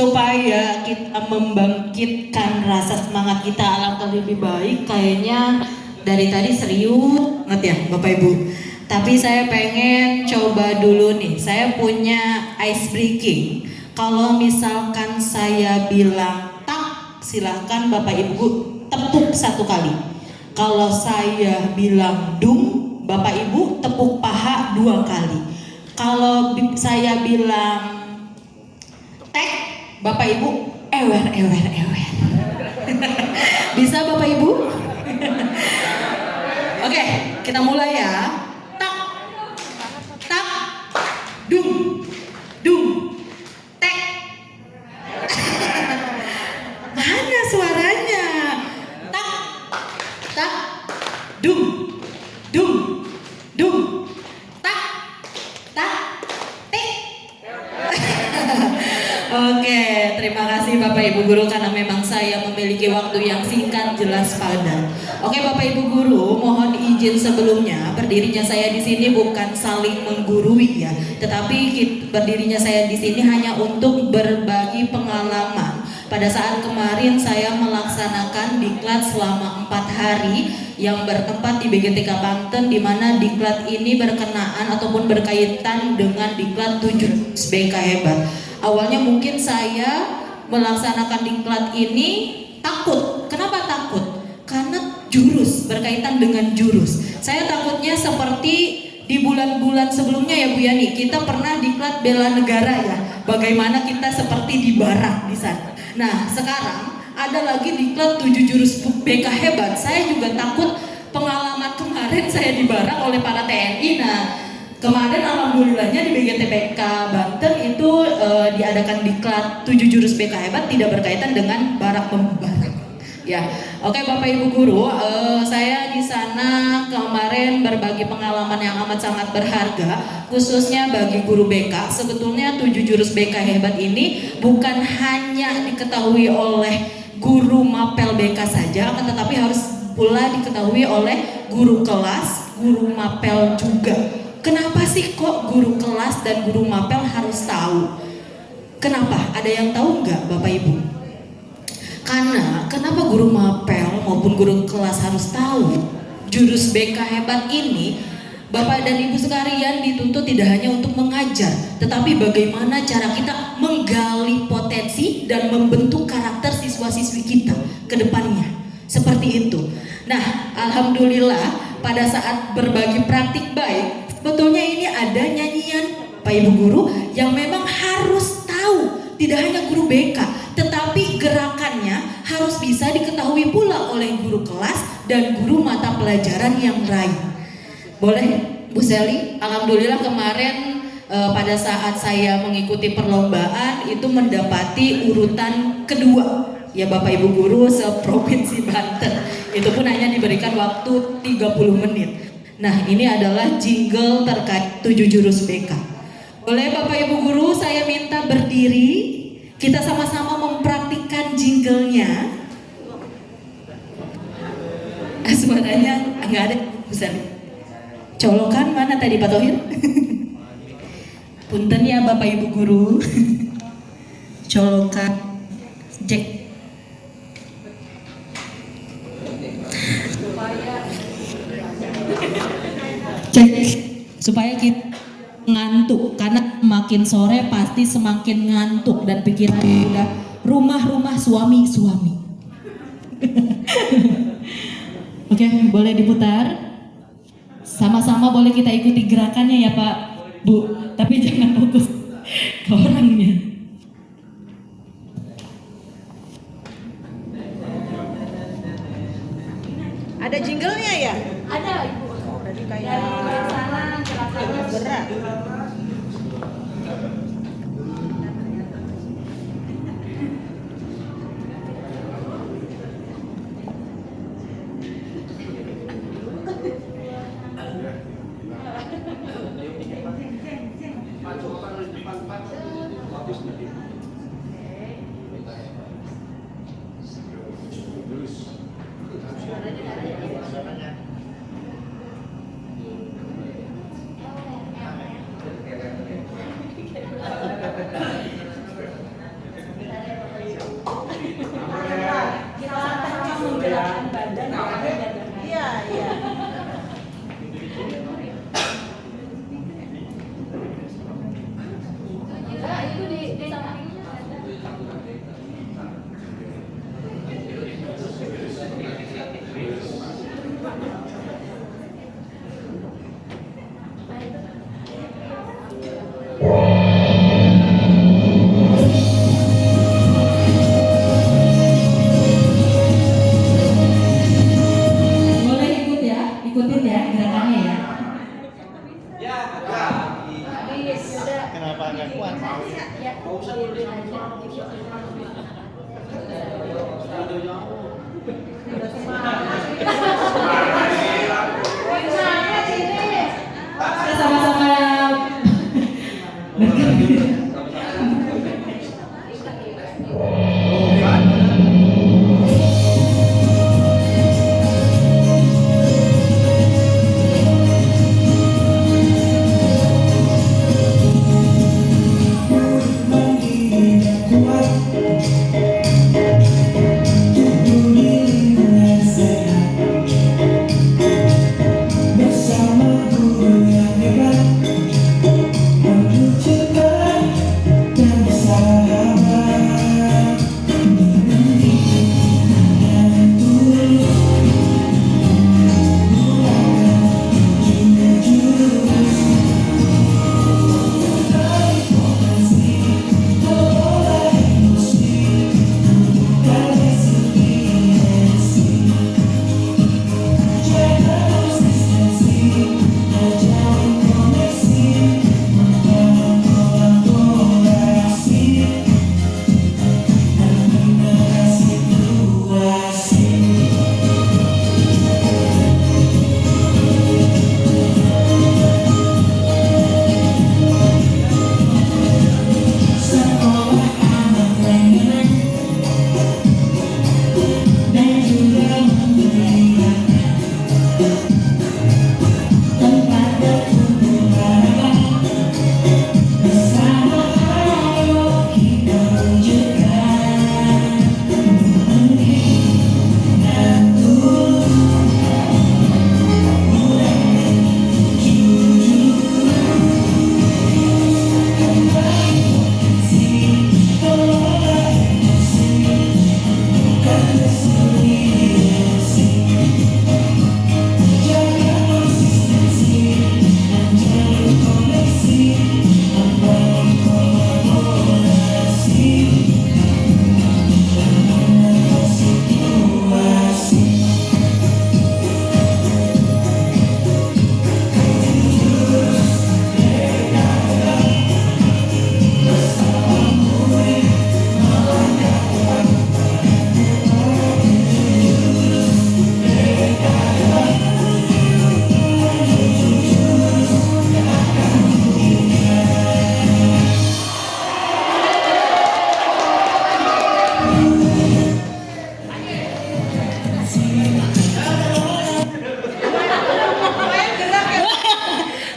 supaya kita membangkitkan rasa semangat kita alangkah lebih baik. Kayaknya dari tadi serius banget ya Bapak Ibu. Tapi saya pengen coba dulu nih, saya punya ice breaking. Kalau misalkan saya bilang tak, silahkan Bapak Ibu tepuk satu kali. Kalau saya bilang dung, Bapak Ibu tepuk paha 2 kali. Kalau saya bilang tek, Bapak Ibu ewer. Bisa Bapak Ibu? Oke, kita mulai ya. Tak, tak, dung, tek. Mana suaranya? Tak, tak, dung, tak, tek. Oke, terima kasih Bapak Ibu Guru karena memang saya memiliki waktu yang singkat, jelas, padat. Oke Bapak Ibu Guru, mohon izin sebelumnya berdirinya saya di sini bukan saling menggurui ya, tetapi berdirinya saya di sini hanya untuk berbagi pengalaman. Pada saat kemarin saya melaksanakan diklat selama 4 hari yang bertempat di BGTK Banten, di mana diklat ini berkenaan ataupun berkaitan dengan diklat 7 BK hebat. Awalnya mungkin saya melaksanakan diklat ini takut. Kenapa takut? Karena jurus, berkaitan dengan jurus. Saya takutnya seperti di bulan-bulan sebelumnya ya Bu Yani, kita pernah diklat bela negara ya. Bagaimana kita seperti di barak di sana. Nah sekarang ada lagi diklat 7 jurus BK hebat. Saya juga takut pengalaman kemarin saya di barak oleh para TNI. Nah kemarin alhamdulillahnya di BGTPK Banten itu diadakan diklat 7 jurus BK hebat, tidak berkaitan dengan barak membarak. Ya, oke Bapak Ibu Guru, saya di sana kemarin berbagi pengalaman yang amat sangat berharga, khususnya bagi guru BK. Sebetulnya 7 jurus BK hebat ini bukan hanya diketahui oleh guru mapel BK saja, akan tetapi harus pula diketahui oleh guru kelas, guru mapel juga. Kenapa sih kok guru kelas dan guru mapel harus tahu? Kenapa? Ada yang tahu nggak Bapak Ibu? Karena kenapa guru mapel maupun guru kelas harus tahu jurus BK hebat ini? Bapak dan Ibu sekalian dituntut tidak hanya untuk mengajar, tetapi bagaimana cara kita menggali potensi dan membentuk karakter siswa-siswi kita ke depannya. Seperti itu. Nah, alhamdulillah pada saat berbagi praktik baik, sebetulnya ini ada nyanyian Pak Ibu Guru yang memang harus tahu. Tidak hanya guru BK, tetapi gerakannya harus bisa diketahui pula oleh guru kelas dan guru mata pelajaran yang lain. Boleh Bu Seli? Alhamdulillah kemarin pada saat saya mengikuti perlombaan itu mendapati urutan kedua ya Bapak Ibu Guru se-Provinsi Banten. Itu pun hanya diberikan waktu 30 menit. Nah ini adalah jingle terkait 7 jurus BK. Boleh Bapak Ibu Guru saya minta berdiri, kita sama-sama mempraktikkan jinglenya. Suaranya nggak ada, besar. Colokan mana tadi Pak Tohir? Punten ya Bapak Ibu Guru. Colokan, cek. Cek supaya kita ngantuk, karena makin sore pasti semakin ngantuk dan pikirannya udah rumah suami. Oke, boleh diputar. Sama-sama boleh kita ikuti gerakannya ya Pak Bu, tapi jangan fokus ke orangnya. Ada jinglenya ya? Ada Ibu. Oh, berarti kayak berat.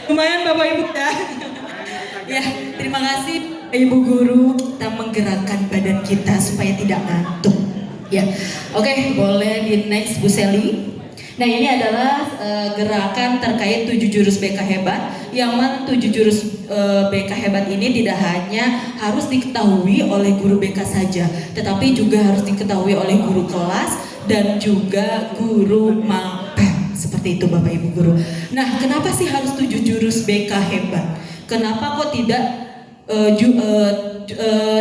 Lumayan Bapak Ibu ya. Ya, terima kasih Ibu Guru, kita menggerakkan badan kita supaya tidak ngantuk. Ya, oke, boleh di next Bu Seli. Nah, ini adalah gerakan terkait 7 jurus BK hebat. Yang mana 7 jurus BK hebat ini tidak hanya harus diketahui oleh guru BK saja, tetapi juga harus diketahui oleh guru kelas dan juga guru mapel. Seperti itu Bapak Ibu Guru. Nah, kenapa sih harus 7 jurus BK hebat? Kenapa kok tidak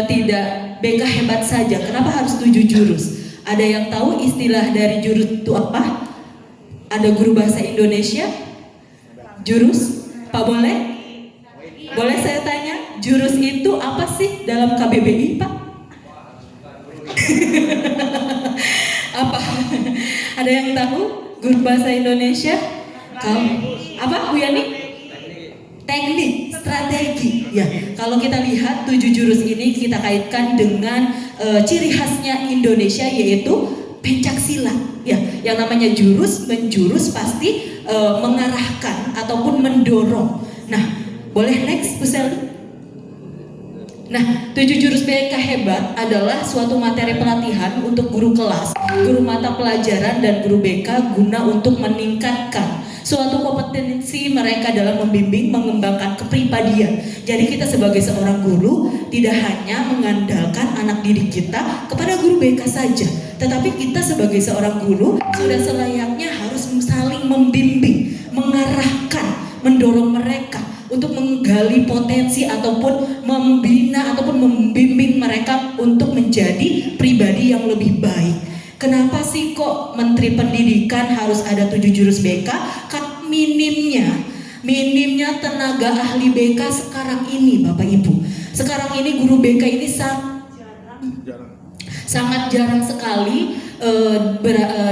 tidak BK hebat saja? Kenapa harus 7 jurus? Ada yang tahu istilah dari jurus itu apa? Ada guru bahasa Indonesia? Jurus? Pak boleh? Boleh saya tanya? Jurus itu apa sih dalam KBBI Pak? Apa? Ada yang tahu? Guru bahasa Indonesia? Apa Bu Yani? Teknik, strategi. Ya, kalau kita lihat 7 jurus ini kita kaitkan dengan ciri khasnya Indonesia, yaitu pencak silat. Ya, yang namanya jurus, menjurus pasti mengarahkan ataupun mendorong. Nah, boleh next Bu Sel? Nah, 7 jurus BK hebat adalah suatu materi pelatihan untuk guru kelas, guru mata pelajaran, dan guru BK guna untuk meningkatkan suatu kompetensi mereka dalam membimbing, mengembangkan kepribadian. Jadi kita sebagai seorang guru tidak hanya mengandalkan anak didik kita kepada guru BK saja, tetapi kita sebagai seorang guru sudah selayaknya harus saling membimbing, mengarahkan, mendorong mereka untuk menggali potensi ataupun membina ataupun membimbing mereka untuk menjadi pribadi yang lebih baik. Kenapa sih kok Menteri Pendidikan harus ada 7 jurus BK? Kan minimnya tenaga ahli BK sekarang ini Bapak Ibu. Sekarang ini guru BK ini sangat jarang sekali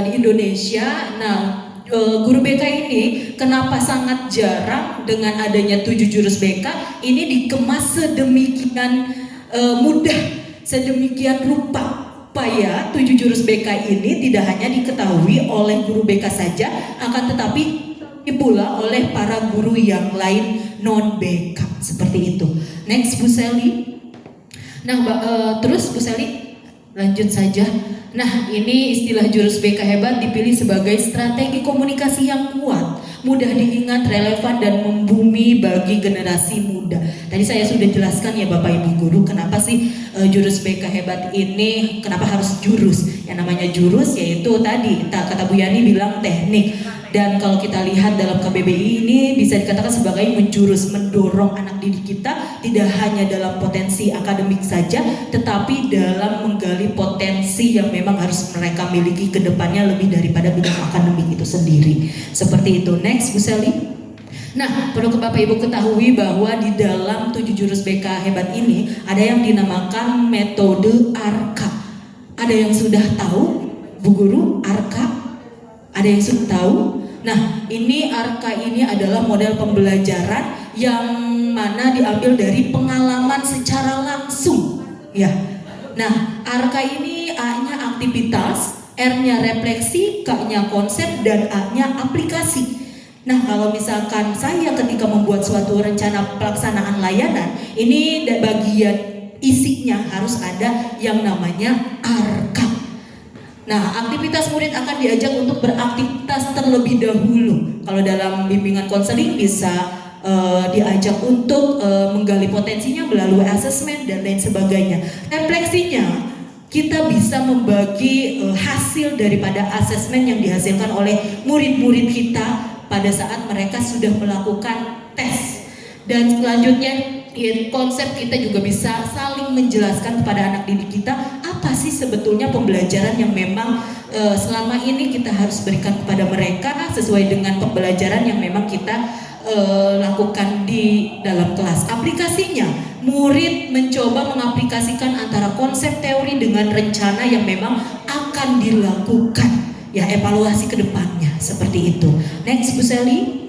di Indonesia. Nah, guru BK ini kenapa sangat jarang dengan adanya 7 jurus BK ini dikemas sedemikian mudah, sedemikian rupa supaya 7 jurus BK ini tidak hanya diketahui oleh guru BK saja, akan tetapi pula oleh para guru yang lain non BK seperti itu. Next Bu Sally. Nah, terus Bu Sally lanjut saja. Nah, ini istilah jurus BK hebat dipilih sebagai strategi komunikasi yang kuat, mudah diingat, relevan, dan membumi bagi generasi muda. Tadi saya sudah jelaskan ya Bapak Ibu Guru, kenapa sih jurus BK hebat ini, kenapa harus jurus? Yang namanya jurus yaitu tadi, kata Bu Yani bilang teknik. Dan kalau kita lihat dalam KBBI ini bisa dikatakan sebagai menjurus, mendorong anak didik kita tidak hanya dalam potensi akademik saja, tetapi dalam menggali potensi yang memang harus mereka miliki ke depannya lebih daripada bidang akademik itu sendiri. Seperti itu. Next, Bu Sally. Nah, perlu Bapak Ibu ketahui bahwa di dalam 7 jurus BK hebat ini ada yang dinamakan metode ARKA. Ada yang sudah tahu, Bu Guru, ARKA? Ada yang sudah tahu? Nah, ini ARKA ini adalah model pembelajaran yang mana diambil dari pengalaman secara langsung. Ya. Nah, ARKA ini A-nya aktivitas, R-nya refleksi, K-nya konsep, dan A-nya aplikasi. Nah, kalau misalkan saya ketika membuat suatu rencana pelaksanaan layanan, ini bagian isinya harus ada yang namanya ARKA. Nah, aktivitas murid akan diajak untuk beraktivitas terlebih dahulu. Kalau dalam bimbingan konseling bisa diajak untuk menggali potensinya melalui asesmen dan lain sebagainya. Refleksinya, kita bisa membagi hasil daripada asesmen yang dihasilkan oleh murid-murid kita pada saat mereka sudah melakukan tes. Dan selanjutnya, konsep kita juga bisa saling menjelaskan kepada anak didik kita apa sih sebetulnya pembelajaran yang memang selama ini kita harus berikan kepada mereka sesuai dengan pembelajaran yang memang kita lakukan di dalam kelas. Aplikasinya, murid mencoba mengaplikasikan antara konsep teori dengan rencana yang memang akan dilakukan, ya, evaluasi ke depannya seperti itu. Next, Bu Sally.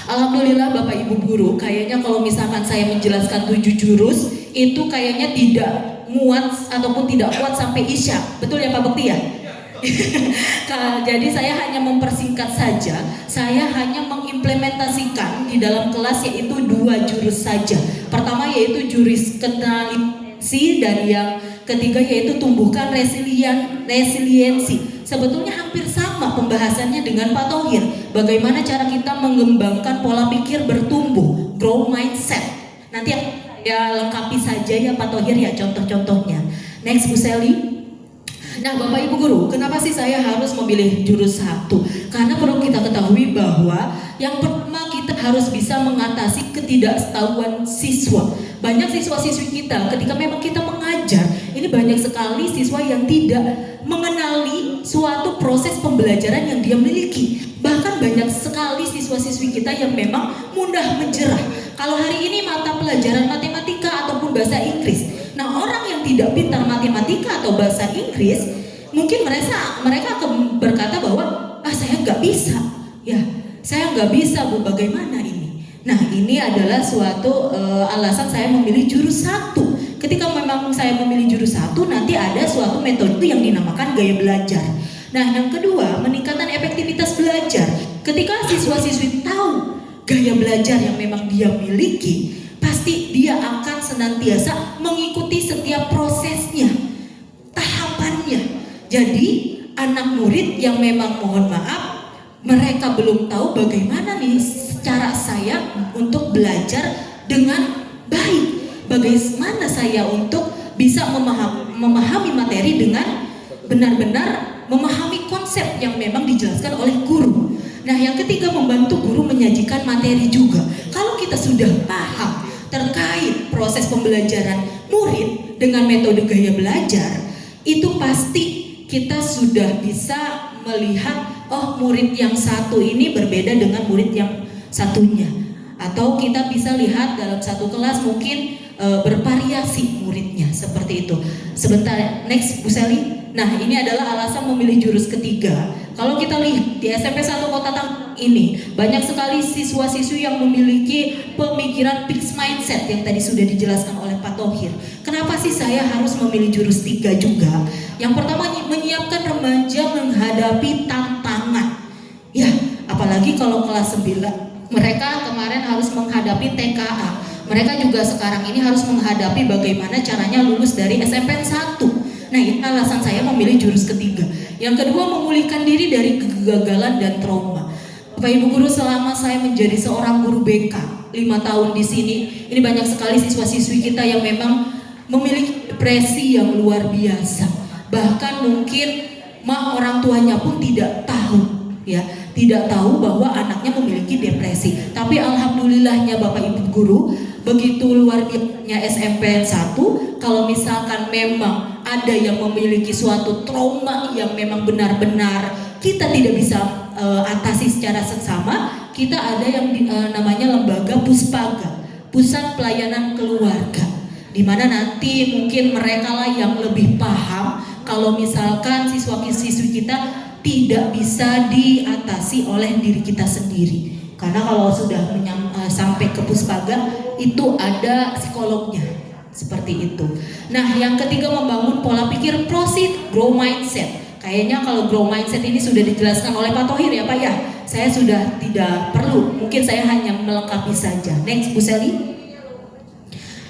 Alhamdulillah Bapak Ibu Guru, kayaknya kalau misalkan saya menjelaskan 7 jurus itu kayaknya tidak muat ataupun tidak kuat sampai Isya. Betul ya Pak Bekti ya? Jadi saya hanya mempersingkat saja, saya hanya mengimplementasikan di dalam kelas yaitu 2 jurus saja. Pertama yaitu jurus kenaliasi dan yang ketiga yaitu tumbuhkan resiliensi. Sebetulnya hampir sama pembahasannya dengan Pak Thohir. Bagaimana cara kita mengembangkan pola pikir bertumbuh, growth mindset. Nanti ya lengkapi saja ya Pak Thohir ya contoh-contohnya. Next, Bu Sally. Nah, Bapak Ibu Guru, kenapa sih saya harus memilih jurus 1? Karena perlu kita ketahui bahwa yang pertama kita harus bisa mengatasi ketidaktahuan siswa. Banyak siswa-siswi kita ketika memang kita mengajar, ini banyak sekali siswa yang tidak mengenali suatu proses pembelajaran yang dia miliki. Bahkan banyak sekali siswa-siswi kita yang memang mudah menjerah. Kalau hari ini mata pelajaran matematika ataupun bahasa Inggris, nah orang yang tidak pintar matematika atau bahasa Inggris, mungkin mereka akan berkata bahwa saya nggak bisa, ya saya nggak bisa Bu, bagaimana ini? Nah, ini adalah suatu alasan saya memilih jurus 1. Ketika memang saya memilih jurus 1, nanti ada suatu metode yang dinamakan gaya belajar. Nah, yang kedua, meningkatkan efektivitas belajar. Ketika siswa-siswi tahu gaya belajar yang memang dia miliki, pasti dia akan senantiasa mengikuti setiap prosesnya, tahapannya. Jadi, anak murid yang memang mohon maaf, mereka belum tahu bagaimana nih cara saya untuk belajar dengan baik. Bagaimana saya untuk bisa memahami materi dengan benar-benar memahami konsep yang memang dijelaskan oleh guru. Nah, yang ketiga, membantu guru menyajikan materi juga. Kalau kita sudah paham terkait proses pembelajaran murid dengan metode gaya belajar, itu pasti kita sudah bisa melihat, oh murid yang satu ini berbeda dengan murid yang satunya. Atau kita bisa lihat dalam satu kelas mungkin bervariasi muridnya, seperti itu. Sebentar, next Bu Sally. Nah, ini adalah alasan memilih jurus ketiga. Kalau kita lihat di SMP 1 Kota Tangerang ini, banyak sekali siswa-siswi yang memiliki pemikiran fixed mindset yang tadi sudah dijelaskan oleh Pak Thohir. Kenapa sih saya harus memilih jurus 3 juga? Yang pertama, menyiapkan remaja menghadapi tantangan. Ya, apalagi kalau kelas 9. Mereka kemarin harus menghadapi TKA. Mereka juga sekarang ini harus menghadapi bagaimana caranya lulus dari SMPN 1. Nah, ini alasan saya memilih jurus ketiga. Yang kedua, memulihkan diri dari kegagalan dan trauma. Bapak Ibu guru, selama saya menjadi seorang guru BK 5 tahun di sini, ini banyak sekali siswa-siswi kita yang memang memiliki depresi yang luar biasa. Bahkan mungkin orang tuanya pun tidak tahu, ya, tidak tahu bahwa anaknya memiliki depresi. Tapi alhamdulillahnya Bapak Ibu guru, begitu luar biasanya SMPN 1, kalau misalkan memang ada yang memiliki suatu trauma yang memang benar-benar kita tidak bisa atasi secara seksama, kita ada yang namanya lembaga Puspaga, Pusat Pelayanan Keluarga, di mana nanti mungkin mereka lah yang lebih paham kalau misalkan siswa-siswi kita tidak bisa diatasi oleh diri kita sendiri. Karena kalau sudah sampai ke Puspaga itu ada psikolognya. Seperti itu. Nah, yang ketiga, membangun pola pikir proceed grow mindset. Kayaknya kalau grow mindset ini sudah dijelaskan oleh Pak Thohir ya Pak ya. Saya sudah tidak perlu, mungkin saya hanya melengkapi saja. Next, Bu Seli.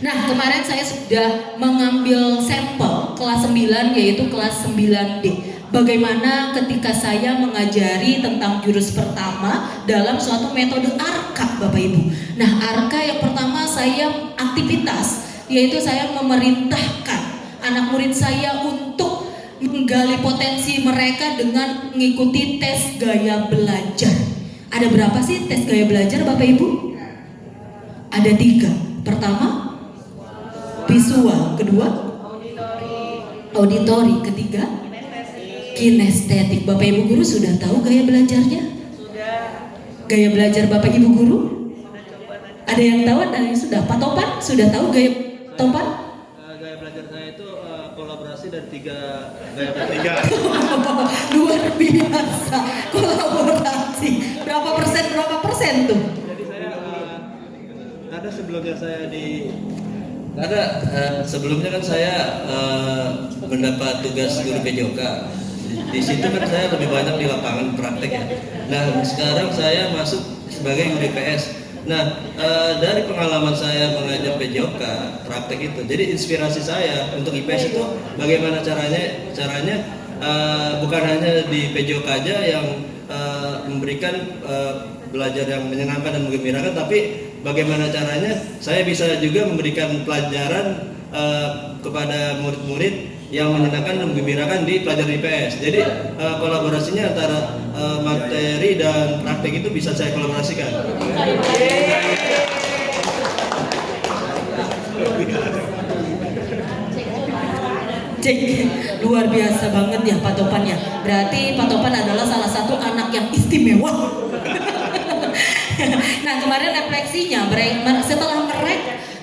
Nah, kemarin saya sudah mengambil sampel kelas 9, yaitu kelas 9D. Bagaimana ketika saya mengajari tentang jurus pertama dalam suatu metode ARKA, Bapak Ibu. Nah, ARKA yang pertama saya aktivitas, yaitu saya memerintahkan anak murid saya untuk menggali potensi mereka dengan mengikuti tes gaya belajar. Ada berapa sih tes gaya belajar Bapak Ibu? Ada 3. Pertama, visual. Kedua, auditori. Ketiga, kinestetik. Bapak Ibu guru sudah tahu gaya belajarnya? Sudah. Gaya belajar Bapak Ibu guru? Ada yang tahu? Ada yang sudah? Pak Topan sudah tahu gaya Topan? Gaya belajar saya itu kolaborasi dari 3 gaya belajar. Luar biasa, kolaborasi. Berapa persen tuh? Jadi saya ada sebelumnya saya sebelumnya kan saya mendapat tugas guru PJOK. Di situ kan saya lebih banyak di lapangan praktek ya. Nah, sekarang saya masuk sebagai guru IPS. Nah, dari pengalaman saya mengajar PJOK praktek itu, jadi inspirasi saya untuk IPS itu bagaimana caranya bukan hanya di PJOK aja yang memberikan belajar yang menyenangkan dan menggembirakan, tapi bagaimana caranya saya bisa juga memberikan pelajaran kepada murid-murid yang menyenangkan dan menggembirakan di pelajaran IPS. Jadi kolaborasinya antara materi dan praktek itu bisa saya kolaborasikan. Cek, luar biasa banget ya Pak Topan ya. Berarti Pak Topan adalah salah satu anak yang istimewa. Nah, kemarin refleksinya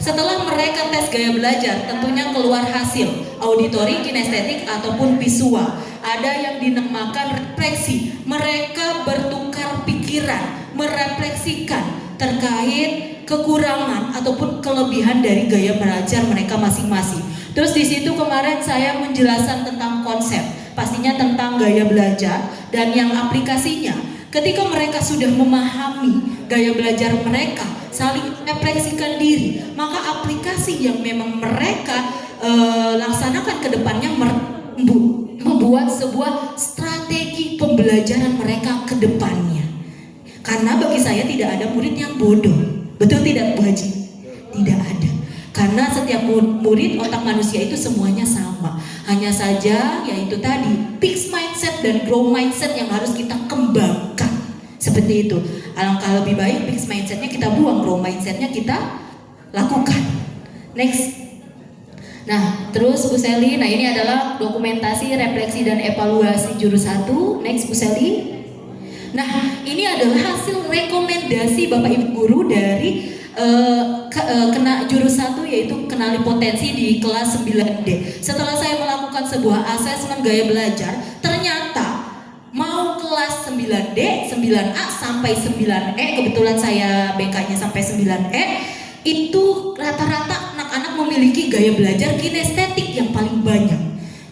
setelah mereka tes gaya belajar, tentunya keluar hasil auditori, kinestetik ataupun visual. Ada yang dinamakan refleksi. Mereka bertukar pikiran, merefleksikan terkait kekurangan ataupun kelebihan dari gaya belajar mereka masing-masing. Terus di situ kemarin saya menjelaskan tentang konsep, pastinya tentang gaya belajar dan yang aplikasinya. Ketika mereka sudah memahami gaya belajar mereka, saling refleksikan diri, maka aplikasi yang memang mereka laksanakan ke depannya membuat sebuah strategi pembelajaran mereka ke depannya. Karena bagi saya tidak ada murid yang bodoh. Betul tidak Bu Haji? Tidak ada. Karena setiap murid, otak manusia itu semuanya sama. Hanya saja yaitu tadi fixed mindset dan grow mindset yang harus kita kembangkan. Seperti itu. Alangkah lebih baik fixed mindsetnya kita buang, grow mindsetnya kita lakukan. Next. Nah, terus Bu Seli, nah ini adalah dokumentasi, refleksi dan evaluasi jurus 1. Next Bu Seli. Nah, ini adalah hasil rekomendasi Bapak Ibu guru dari kena jurus 1, yaitu kenali potensi di kelas 9D. Setelah saya melakukan sebuah asesmen gaya belajar, ternyata mau kelas 9D, 9A sampai 9E, kebetulan saya BK-nya sampai 9E, itu rata-rata anak-anak memiliki gaya belajar kinestetik yang paling banyak.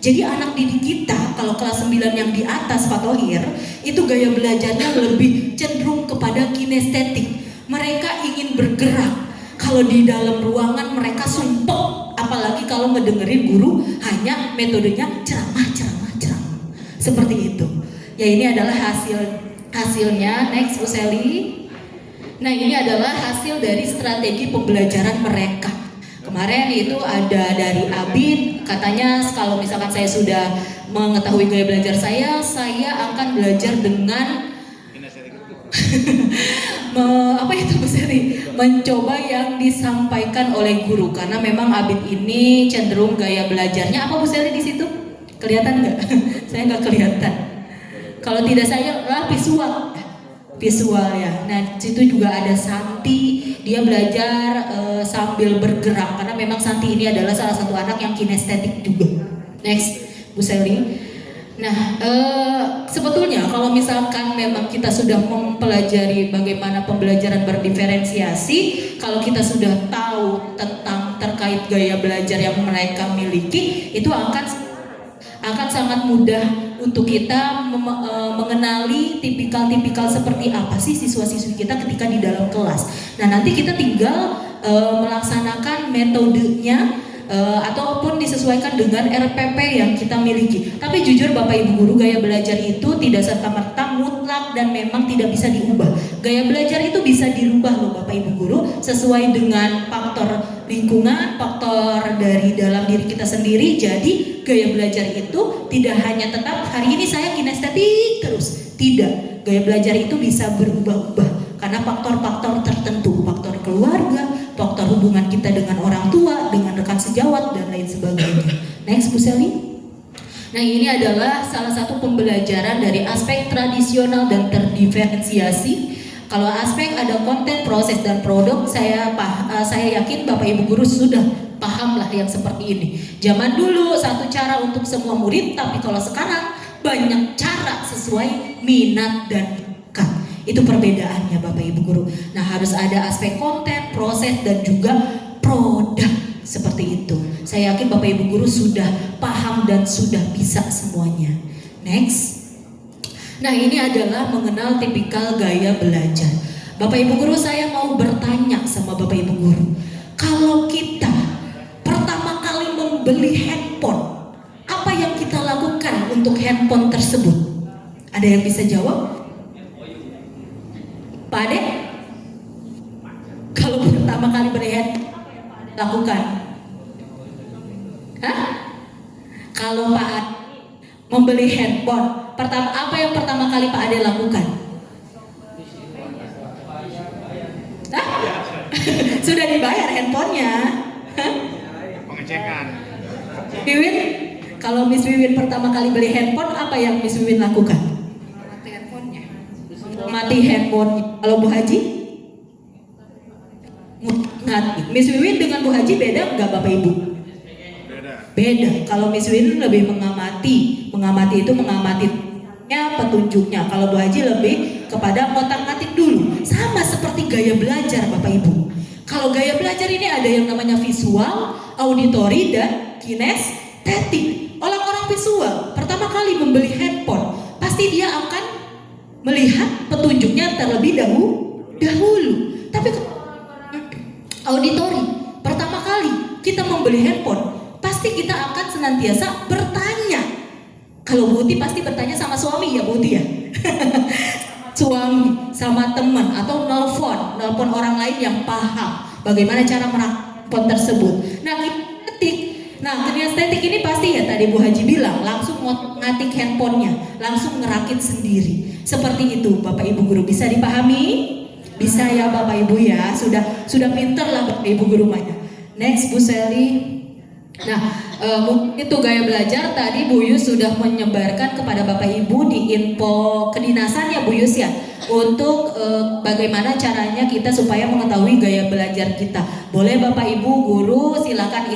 Jadi anak didik kita kalau kelas 9 yang di atas Pak Thohir, itu gaya belajarnya lebih cenderung kepada kinestetik. Mereka ingin bergerak. Kalau di dalam ruangan mereka sumpah, apalagi kalau ngedengerin guru hanya metodenya ceramah. Seperti itu. Ya, ini adalah hasilnya. Next Bu Sally. Nah, ini adalah hasil dari strategi pembelajaran mereka. Kemarin itu ada dari Abid, katanya kalau misalkan saya sudah mengetahui gaya belajar saya akan belajar dengan apa itu Bu Sally? Mencoba yang disampaikan oleh guru, karena memang Abid ini cenderung gaya belajarnya apa Bu Sally di situ? Kelihatan nggak? Saya nggak kelihatan. Kalau tidak saya visual ya. Nah, situ juga ada Santi, dia belajar sambil bergerak karena memang Santi ini adalah salah satu anak yang kinestetik juga. Next, Bu Sally. Nah, sebetulnya kalau misalkan memang kita sudah mempelajari bagaimana pembelajaran berdiferensiasi, kalau kita sudah tahu tentang terkait gaya belajar yang mereka miliki, itu akan sangat mudah untuk kita mengenali tipikal-tipikal seperti apa sih siswa-siswi kita ketika di dalam kelas. Nah, nanti kita tinggal melaksanakan metodenya ataupun disesuaikan dengan RPP yang kita miliki. Tapi jujur Bapak Ibu Guru, gaya belajar itu tidak serta-merta mutlak dan memang tidak bisa diubah. Gaya belajar itu bisa dirubah loh Bapak Ibu Guru, sesuai dengan faktor lingkungan, faktor dari dalam diri kita sendiri. Jadi gaya belajar itu tidak hanya tetap hari ini saya kinestetik terus. Tidak, gaya belajar itu bisa berubah-ubah karena faktor-faktor tertentu, faktor keluarga, faktor hubungan kita dengan orang tua, dengan rekan sejawat dan lain sebagainya. Next Bu Sally. Nah, ini adalah salah satu pembelajaran dari aspek tradisional dan terdiferensiasi. Kalau aspek ada konten, proses dan produk, saya yakin Bapak Ibu Guru sudah paham lah yang seperti ini. Zaman dulu satu cara untuk semua murid, tapi kalau sekarang banyak cara sesuai minat dan bakat. Itu perbedaannya Bapak Ibu Guru. Nah, harus ada aspek konten, proses dan juga produk seperti itu. Saya yakin Bapak Ibu Guru sudah paham dan sudah bisa semuanya. Next. Nah, ini adalah mengenal tipikal gaya belajar. Bapak Ibu Guru, saya mau bertanya sama Bapak Ibu Guru. Kalau kita pertama kali membeli handphone, apa yang kita lakukan untuk handphone tersebut? Ada yang bisa jawab? Pak Ade? Kalau pertama kali beli handphone, apa yang Pak Ade lakukan? Hah? Kalau Pak Ade membeli handphone, apa yang pertama kali Pak Ade lakukan? Hah? Sudah dibayar handphonenya? Pengecekan. Wiwin, kalau Miss Wiwin pertama kali beli handphone, apa yang Miss Wiwin lakukan? Mati handphonenya. Mati handphone. Kalau Bu Haji? Mati. Miss Wiwin dengan Bu Haji beda nggak Bapak Ibu? Beda. Kalau Miss Wiwin lebih mengamati itu mengamatinya petunjuknya. Kalau Bu Haji lebih kepada ngotak-ngatik dulu. Sama seperti gaya belajar Bapak Ibu. Kalau gaya belajar ini ada yang namanya visual, auditori dan kinestetik. Orang-orang visual pertama kali membeli handphone, pasti dia akan melihat petunjuknya terlebih dahulu. Tapi auditori pertama kali kita membeli handphone, pasti kita akan senantiasa bertanya. Kalau Buti pasti bertanya sama suami ya Buti ya. Suami sama teman atau nelpon orang lain yang paham bagaimana cara merespon tersebut. Nah, kinestetik ini pasti ya tadi Bu Haji bilang langsung ngatik handphonenya, langsung ngerakit sendiri. Seperti itu Bapak Ibu Guru, bisa dipahami? Bisa ya Bapak Ibu ya, sudah pinter lah Bapak Ibu Guru banyak. Next Bu Sally. Nah, itu gaya belajar tadi Bu Yus sudah menyebarkan kepada Bapak Ibu di info kedinasan ya Bu Yus ya. untuk bagaimana caranya kita supaya mengetahui gaya belajar kita. Boleh Bapak Ibu guru silakan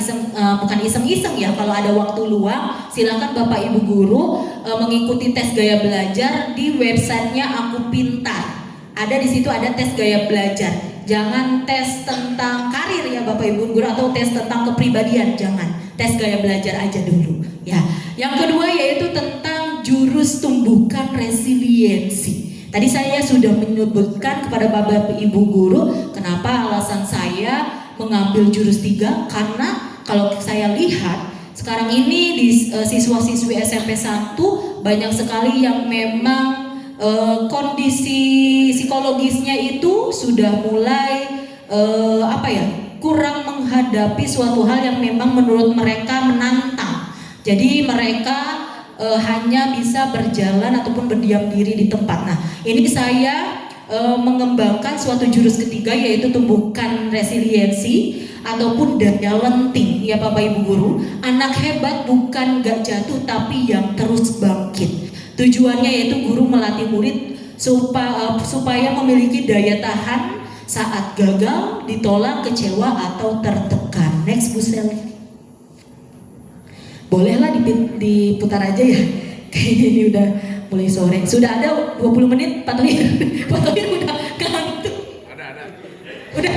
bukan iseng-iseng ya, kalau ada waktu luang silakan Bapak Ibu guru mengikuti tes gaya belajar di websitenya Aku Pintar. Ada di situ ada tes gaya belajar. Jangan tes tentang karir ya Bapak Ibu guru atau tes tentang kepribadian, jangan. Tes gaya belajar aja dulu ya. Yang kedua yaitu tentang jurus tumbuhkan resiliensi. Tadi saya sudah menyebutkan kepada Bapak Ibu guru kenapa alasan saya mengambil jurus 3, karena kalau saya lihat sekarang ini di siswa-siswi SMP 1 banyak sekali yang memang kondisi psikologisnya itu sudah mulai kurang menghadapi suatu hal yang memang menurut mereka menantang. Jadi mereka hanya bisa berjalan ataupun berdiam diri di tempat. Nah, ini saya mengembangkan suatu jurus ketiga yaitu tumbuhkan resiliensi ataupun daya lenting ya Bapak Ibu guru. Anak hebat bukan gak jatuh tapi yang terus bangkit. Tujuannya yaitu guru melatih murid supaya memiliki daya tahan saat gagal, ditolak, kecewa atau tertekan. Next Bu Sally. Bolehlah diputar aja ya. Kayaknya ini udah mulai sore. Sudah ada 20 menit Pak Tohir. Pak Tohir udah ngantuk. Ada. Udah.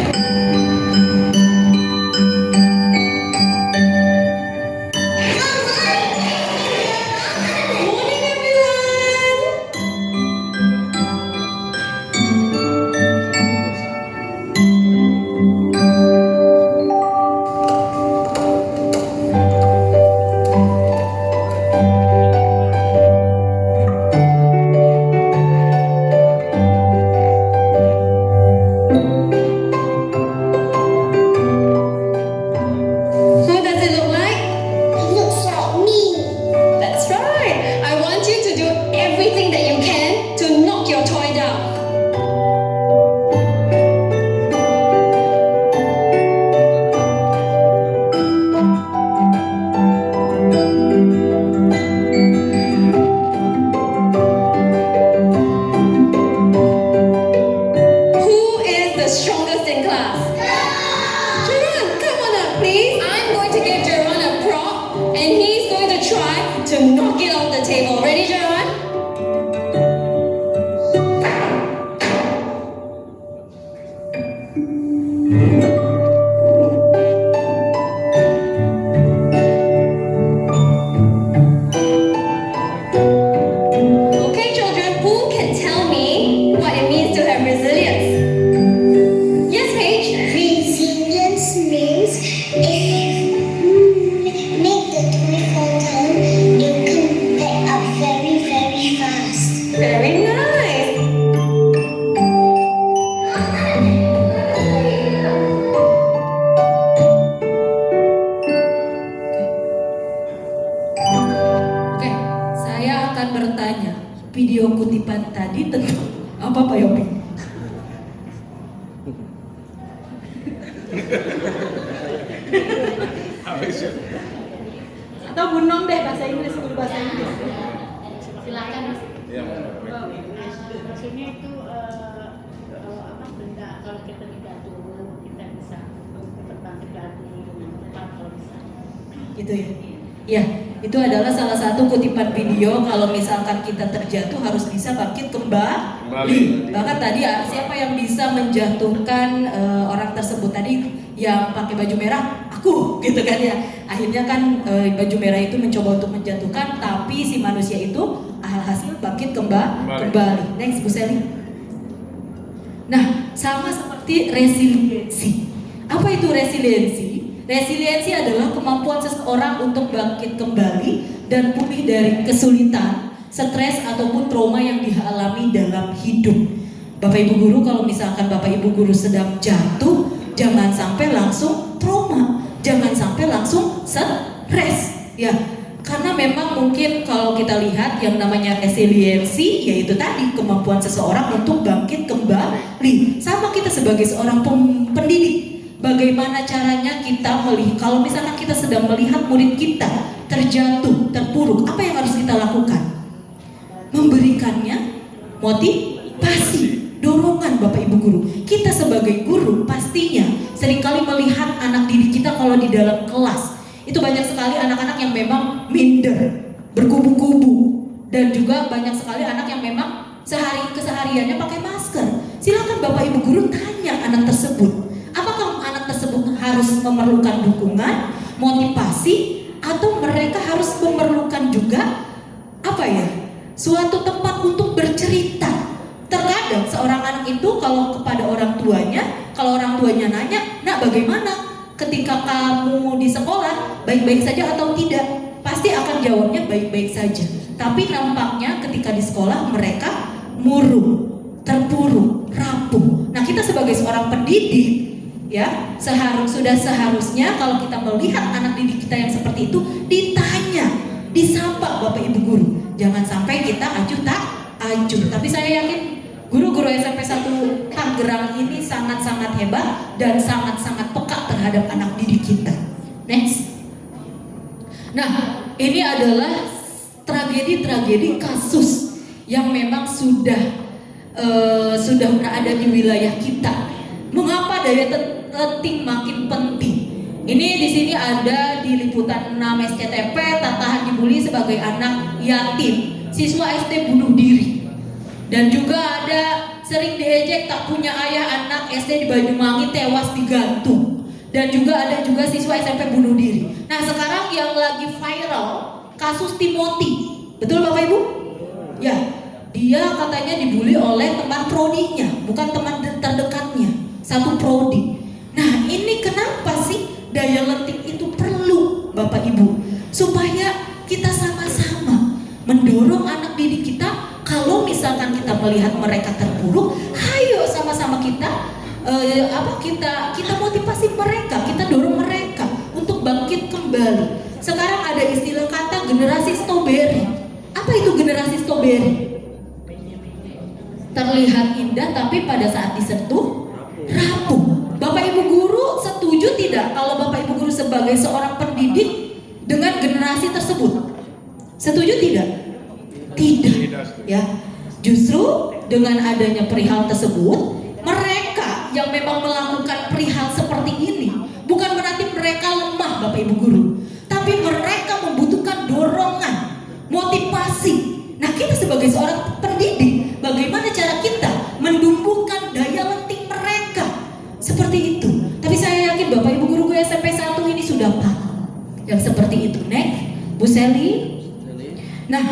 Video kutipan tadi tentang apa Pak Yopi? Atau Bunong deh bahasa Inggris, guru bahasa Inggris. Silakan. Ya, maksudnya itu benda kalau kita jatuh kita bisa terbangkit lagi kalau bisa. Gitu ya. Ya, itu adalah salah satu kutipan video kalau misalkan kita terjatuh harus bisa bangkit kembali. Bahkan tadi siapa yang bisa menjatuhkan orang tersebut tadi yang pakai baju merah? Aku, gitu kan ya. Akhirnya kan baju merah itu mencoba untuk menjatuhkan, tapi si manusia itu alhasil bangkit kembali. Next Bu Sally. Nah, sama seperti resiliensi. Apa itu resiliensi? Resiliensi adalah kemampuan seseorang untuk bangkit kembali dan pulih dari kesulitan, stres ataupun trauma yang dialami dalam hidup. Bapak Ibu guru, kalau misalkan Bapak Ibu guru sedang jatuh, jangan sampai langsung trauma, jangan sampai langsung stres, ya. Karena memang mungkin kalau kita lihat yang namanya resiliensi, yaitu tadi kemampuan seseorang untuk bangkit kembali. Sama kita sebagai seorang pendidik. Bagaimana caranya kita melihat, kalau misalkan kita sedang melihat murid kita terjatuh, terpuruk, apa yang harus kita lakukan? Memberikannya motivasi, dorongan Bapak Ibu guru. Kita sebagai guru pastinya seringkali melihat anak didik kita kalau di dalam kelas itu banyak sekali anak-anak yang memang minder, berkubu-kubu, dan juga banyak sekali anak yang memang kesehariannya pakai masker. Silakan Bapak Ibu guru tanya anak tersebut, apakah anak tersebut harus memerlukan dukungan, motivasi, atau mereka harus memerlukan juga suatu tempat untuk bercerita. Terkadang seorang anak itu kalau kepada orang tuanya, kalau orang tuanya nanya, "Nak, bagaimana ketika kamu di sekolah, baik-baik saja atau tidak?" Pasti akan jawabnya baik-baik saja. Tapi nampaknya ketika di sekolah mereka murung, terpuruk, rapuh. Nah, kita sebagai seorang pendidik, ya, sudah seharusnya kalau kita melihat anak didik kita yang seperti itu, ditanya, disapa Bapak Ibu guru. Jangan sampai kita acuh tak acuh. Tapi saya yakin guru-guru SMP 1 Tangerang ini sangat-sangat hebat dan sangat-sangat peka terhadap anak didik kita. Next. Nah, ini adalah tragedi-tragedi kasus yang memang sudah berada di wilayah kita. Mengapa daya lenting makin penting? Ini di sini ada di liputan 6 SCTP, Tatahan dibully sebagai anak yatim, siswa SD bunuh diri. Dan juga ada sering diejek tak punya ayah, anak SD di Banyuwangi tewas digantung. Dan juga ada siswa SMP bunuh diri. Nah, sekarang yang lagi viral kasus Timothy. Betul Bapak Ibu? Ya, dia katanya dibully oleh teman prodinya, bukan teman terdekatnya, satu prodi. Nah, ini kenapa sih daya lenting itu perlu Bapak Ibu? Supaya kita sama-sama mendorong anak didik kita. Kalau misalkan kita melihat mereka terpuruk, ayo sama-sama kita motivasi mereka, kita dorong mereka untuk bangkit kembali. Sekarang ada istilah kata generasi strawberry. Apa itu generasi strawberry? Terlihat indah tapi pada saat disentuh rapuh. Bapak Ibu guru setuju tidak kalau Bapak Ibu guru sebagai seorang pendidik dengan generasi tersebut? Setuju tidak? Tidak. Ya. Justru dengan adanya perihal tersebut, mereka yang memang melakukan perihal seperti ini bukan berarti mereka lemah Bapak Ibu guru, tapi mereka membutuhkan dorongan, motivasi. Nah, kita sebagai seorang pendidik, bagaimana cara kita menumbuhkan daya lenting mereka seperti itu? Tapi saya yakin Bapak Ibu guru SMP 1 ini sudah paham yang seperti itu. Next, Bu Seli. Nah,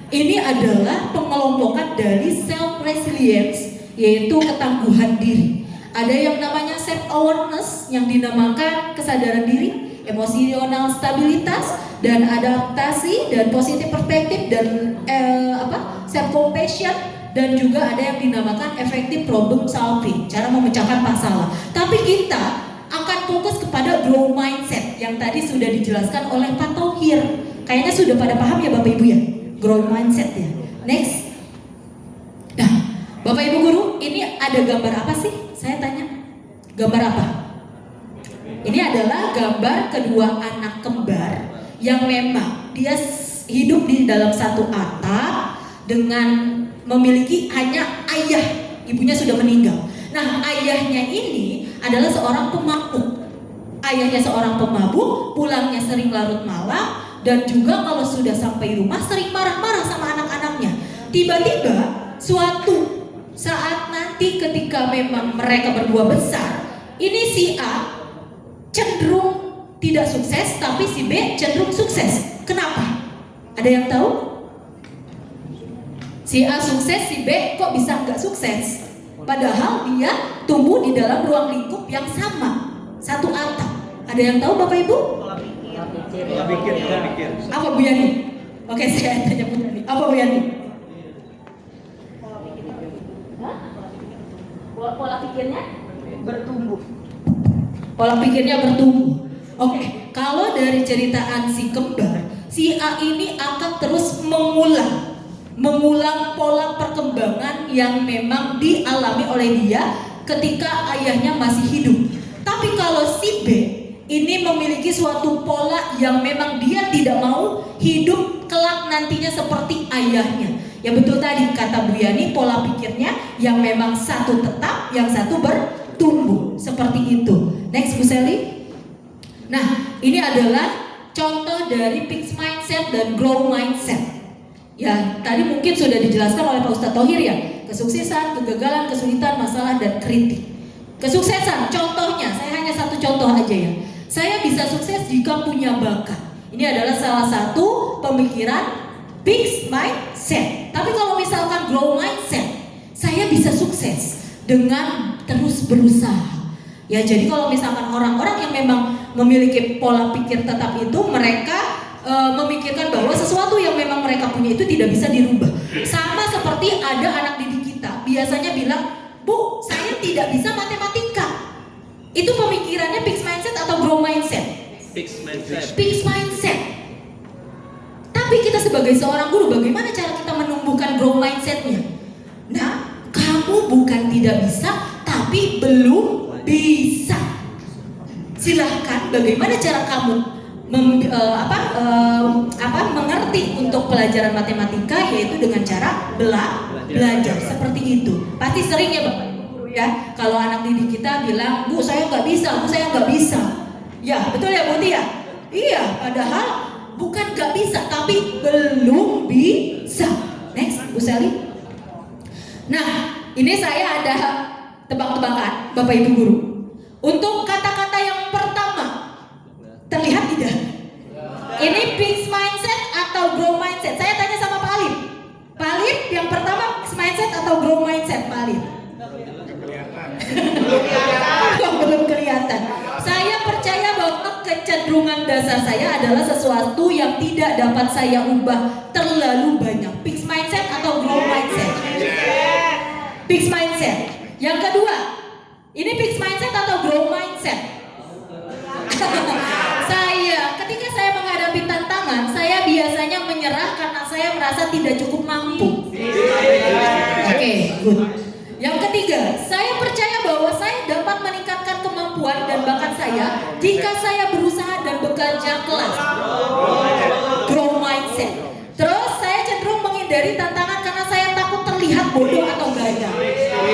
ini adalah pengelompokan dari self resilience, yaitu ketangguhan diri. Ada yang namanya self awareness yang dinamakan kesadaran diri, emosional stabilitas dan adaptasi dan positive perspektif dan self compassion, dan juga ada yang dinamakan effective problem solving, cara memecahkan masalah. Tapi kita akan fokus kepada growth mindset yang tadi sudah dijelaskan oleh Pak Thohir. Kayaknya sudah pada paham ya Bapak Ibu ya? Growth mindset ya. Next. Nah, Bapak Ibu guru, ini ada gambar apa sih? Saya tanya. Gambar apa? Ini adalah gambar kedua anak kembar yang memang dia hidup di dalam satu atap dengan memiliki hanya ayah. Ibunya sudah meninggal. Nah, ayahnya ini adalah seorang pemabuk. Ayahnya seorang pemabuk, pulangnya sering larut malam, dan juga kalau sudah sampai rumah sering marah-marah sama anak-anaknya. Tiba-tiba suatu saat nanti ketika memang mereka berdua besar, ini si A cenderung tidak sukses, tapi si B cenderung sukses. Kenapa? Ada yang tahu? Si A sukses, si B kok bisa nggak sukses? Padahal dia tumbuh di dalam ruang lingkup yang sama, satu atap. Ada yang tahu Bapak Ibu? Pola pikir. Apa Bu Yani? Oke, saya tanya Bu Yani. Apa Bu Yani? Pola pikirnya Bertumbuh. Pola pikirnya bertumbuh. Oke, kalau dari ceritaan si kembar, si A ini akan terus mengulang pola perkembangan yang memang dialami oleh dia ketika ayahnya masih hidup. Tapi kalau si B ini memiliki suatu pola yang memang dia tidak mau hidup kelak nantinya seperti ayahnya, Ya betul tadi kata Bu Yani, pola pikirnya yang memang satu tetap, yang satu bertumbuh. Seperti itu. Next Bu Sally. Nah, ini adalah contoh dari fixed mindset dan grow mindset. Ya, tadi mungkin sudah dijelaskan oleh Pak Ustadz Thohir ya. Kesuksesan, kegagalan, kesulitan, masalah, dan kritik. Kesuksesan, contohnya, saya hanya satu contoh aja ya. Saya bisa sukses jika punya bakat. Ini adalah salah satu pemikiran fixed mindset. Tapi kalau misalkan grow mindset, saya bisa sukses dengan terus berusaha. Ya, jadi kalau misalkan orang-orang yang memang memiliki pola pikir tetap itu, mereka memikirkan bahwa sesuatu yang memang mereka punya itu tidak bisa dirubah. Sama seperti ada anak didik kita biasanya bilang, Bu, saya tidak bisa matematika. Itu pemikirannya fixed mindset atau grow mindset? Fixed mindset. Fixed mindset. Tapi kita sebagai seorang guru, bagaimana cara kita menumbuhkan grow mindsetnya? Nah, kamu bukan tidak bisa, tapi belum bisa. Silahkan, bagaimana cara kamu mengerti untuk pelajaran matematika, yaitu dengan cara belajar seperti itu. Pasti sering ya Bapak Ibu guru ya, kalau anak didik kita bilang, Bu saya nggak bisa, Bu saya nggak bisa. Ya betul ya Bu Tia? Iya, padahal bukan nggak bisa, tapi belum bisa. Next Bu Sally. Nah, ini saya ada tebak-tebakan Bapak Ibu guru. Untuk kata-kata yang pertama, terlihat tidak? Ini fixed mindset atau grow mindset? Saya tanya sama Pak Alif. Pak Alif, yang pertama fixed mindset atau grow mindset Pak Alif? Belum kelihatan. Saya percaya bahwa kecenderungan dasar saya adalah sesuatu yang tidak dapat saya ubah terlalu banyak. Fixed mindset atau grow mindset? Fixed mindset. Yang kedua, ini fixed mindset atau grow mindset? Ketika saya menghadapi tantangan, saya biasanya menyerah karena saya merasa tidak cukup mampu. Oke, good. Yang ketiga, saya percaya bahwa saya dapat meningkatkan kemampuan dan bakat saya jika saya berusaha dan bekerja keras. Grow mindset. Terus saya cenderung menghindari tantangan karena saya takut terlihat bodoh atau gagal.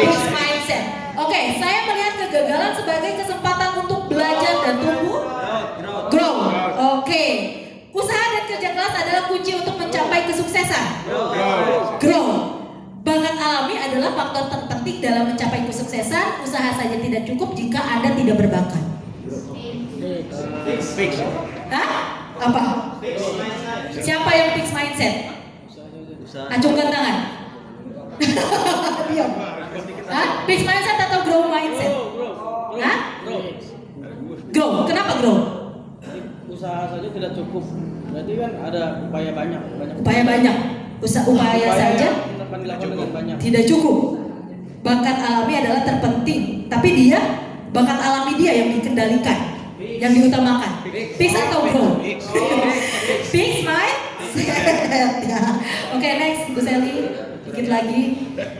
Fixed mindset. Oke, saya melihat kegagalan sebagai kesempatan untuk belajar dan tumbuh. Grow. Oke. Usaha dan kerja keras adalah kunci untuk mencapai kesuksesan. Grow. Bakat alami adalah faktor terpenting dalam mencapai kesuksesan. Usaha saja tidak cukup jika Anda tidak berbakat. Fixed. Hah? Apa? Siapa yang fixed mindset? Acungkan tangan. Diam. Hah? Fixed mindset atau grow mindset? Hah? Grow. Kenapa grow? Usaha saja tidak cukup. Berarti kan ada upaya banyak. Upaya banyak. Upaya saja dilakukan dengan banyak. tidak cukup. Bakat alami adalah terpenting, tapi bakat alami dia yang dikendalikan, yang diutamakan. Fix atau grow? Fix mindset. Ya. Oke, next Bu Sally, dikit lagi.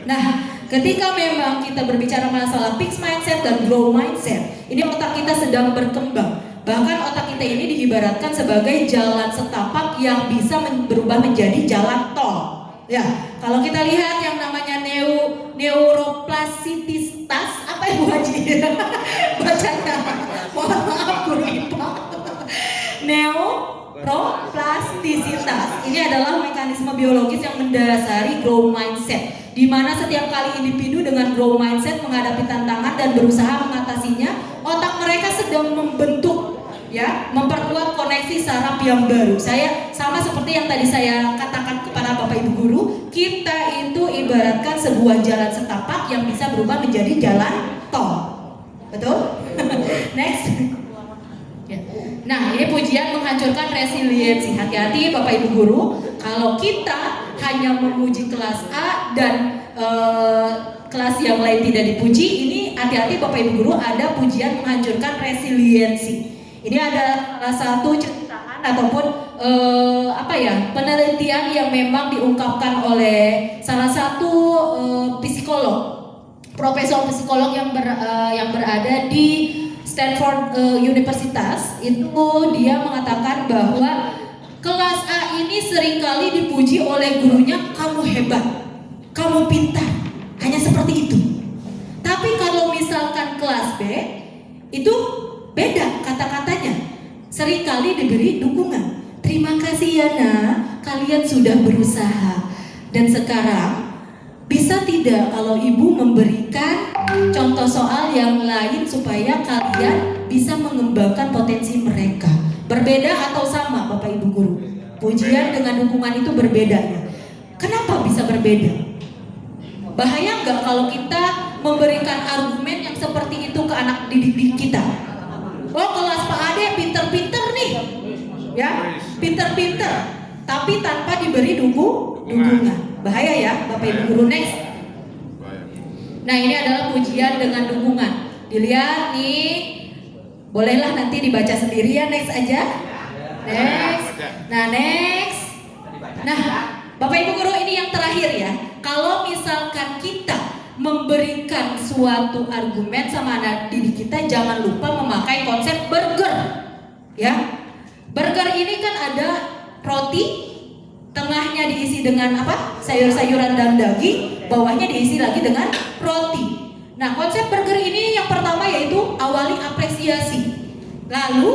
Nah, ketika memang kita berbicara masalah fixed mindset dan grow mindset, ini otak kita sedang berkembang. Bahkan otak kita ini diibaratkan sebagai jalan setapak yang bisa berubah menjadi jalan tol. Ya, kalau kita lihat yang namanya neuroplastisitas, apa ya Bu Haji? Bacanya, mohon maaf guru IPA. Neuroplastisitas ini adalah mekanisme biologis yang mendasari grow mindset, di mana setiap kali individu dengan grow mindset menghadapi tantangan dan berusaha mengatasinya, otak mereka sedang membentuk, ya, memperkuat koneksi saraf yang baru. Saya sama seperti yang tadi saya katakan kepada Bapak Ibu guru, kita itu ibaratkan sebuah jalan setapak yang bisa berubah menjadi jalan tol. Betul? Next. Ya. Nah, ini pujian menghancurkan resiliensi. Hati-hati Bapak Ibu guru, kalau kita hanya memuji kelas A dan kelas yang lain tidak dipuji, ini hati-hati Bapak Ibu guru, ada pujian menghancurkan resiliensi. Ini ada salah satu ceritaan ataupun penelitian yang memang diungkapkan oleh salah satu psikolog, profesor psikolog yang berada di Stanford Universitas. Itu dia mengatakan bahwa kelas A ini seringkali dipuji oleh gurunya kamu hebat, kamu pintar, hanya seperti itu. Tapi kalau misalkan kelas B, itu beda kata-katanya. Seringkali diberi dukungan. Terima kasih ya nak, kalian sudah berusaha. Dan sekarang bisa tidak kalau ibu memberikan contoh soal yang lain supaya kalian bisa mengembangkan potensi mereka. Berbeda atau sama Bapak Ibu Guru? Pujian dengan dukungan itu berbeda ya. Kenapa bisa berbeda? Bahaya nggak kalau kita memberikan argumen yang seperti itu ke anak didik kita? Oh, kelas Pak Ade pinter-pinter nih, ya, pinter-pinter, tapi tanpa diberi dukungan. Bahaya ya, Bapak Ibu Guru. Next. Nah, ini adalah pujian dengan dukungan. Dilihat nih, bolehlah nanti dibaca sendiri ya. Next aja. Next. Nah, next. Nah, Bapak Ibu Guru, ini yang terakhir ya. Kalau misalkan kita memberikan suatu argumen sama anak didik kita, jangan lupa memakai konsep burger. Ya. Burger ini kan ada roti, tengahnya diisi dengan apa? Sayur-sayuran dan daging, bawahnya diisi lagi dengan roti. Nah, konsep burger ini yang pertama yaitu awali apresiasi, lalu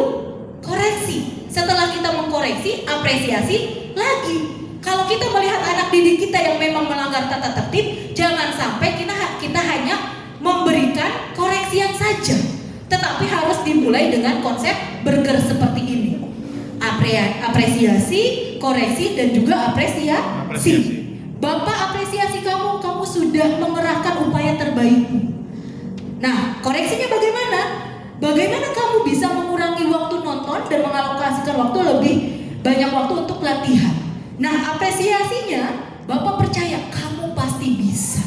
koreksi. Setelah kita mengkoreksi, apresiasi lagi. Kalau kita melihat anak didik kita yang memang melanggar tata tertib, jangan sampai kita hanya memberikan koreksian saja, tetapi harus dimulai dengan konsep burger seperti ini. Apresiasi, koreksi, dan juga apresiasi. Bapak apresiasi kamu sudah mengerahkan upaya terbaikmu. Nah, koreksinya bagaimana? Bagaimana kamu bisa mengurangi waktu nonton dan mengalokasikan waktu lebih banyak waktu untuk latihan? Nah, apresiasinya, Bapak percaya kamu pasti bisa.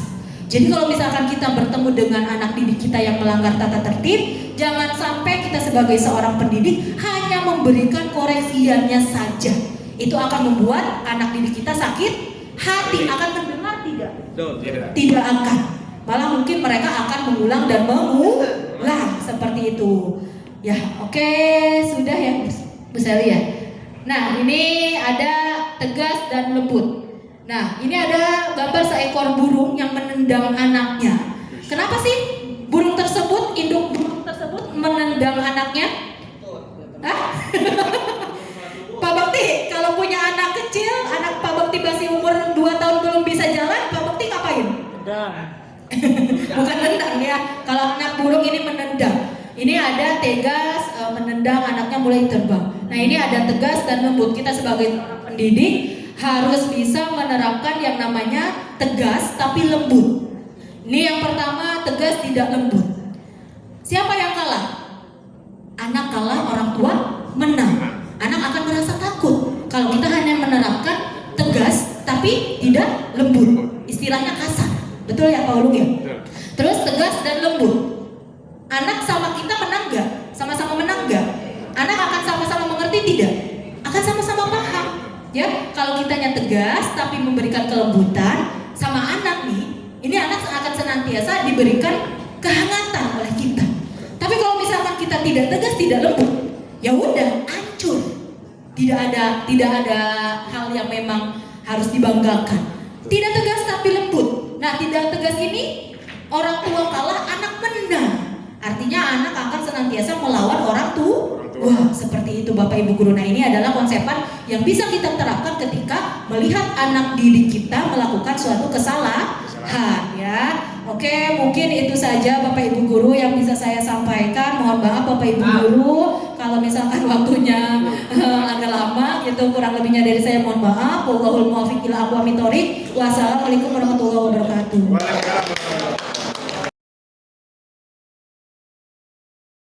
Jadi kalau misalkan kita bertemu dengan anak didik kita yang melanggar tata tertib, jangan sampai kita sebagai seorang pendidik hanya memberikan koreksiannya saja. Itu akan membuat anak didik kita sakit hati. Akan mendengar tidak? Tidak akan. Malah mungkin mereka akan mengulang dan mengulang seperti itu. Ya, oke, sudah ya Bu Sally ya. Nah, ini ada tegas dan lembut. Nah, ini ada gambar seekor burung yang menendang anaknya. Kenapa sih burung tersebut, induk burung tersebut menendang anaknya? Hah? Pak Bakti, kalau punya anak kecil, anak Pak Bakti masih umur 2 tahun belum bisa jalan, Pak Bakti ngapain? Bukan tendang ya. Kalau anak burung ini menendang. Ini ada tegas, menendang, anaknya mulai terbang. Nah, ini ada tegas dan lembut. Kita sebagai pendidik harus bisa menerapkan yang namanya tegas tapi lembut. Ini yang pertama, tegas tidak lembut. Siapa yang kalah? Anak kalah, orang tua menang. Anak akan merasa takut kalau kita hanya menerapkan tegas tapi tidak lembut. Istilahnya kasar. Betul ya Pak Ulung ya? Terus tegas dan lembut. Anak sama kita menang gak? Sama-sama menang gak? Anak akan sama-sama mengerti tidak? Akan sama-sama paham. Ya, kalau kitanya tegas tapi memberikan kelembutan sama anak nih, ini anak akan senantiasa diberikan kehangatan oleh kita. Tapi kalau misalkan kita tidak tegas, tidak lembut, ya udah hancur. Tidak ada hal yang memang harus dibanggakan. Tidak tegas tapi lembut. Nah, tidak tegas ini orang tua kalah, anak menang. Artinya anak akan senantiasa melawan orang tua. Wah, seperti itu Bapak Ibu Guru. Nah, ini adalah konsepan yang bisa kita terapkan ketika melihat anak didik kita melakukan suatu kesalahan ya. Oke, mungkin itu saja Bapak Ibu Guru yang bisa saya sampaikan. Mohon maaf Bapak Ibu Guru kalau misalkan waktunya agak lama gitu, kurang lebihnya dari saya mohon maaf. Wallahul muwaffiq ila aqwamit thoriq. Wassalamualaikum warahmatullahi wabarakatuh.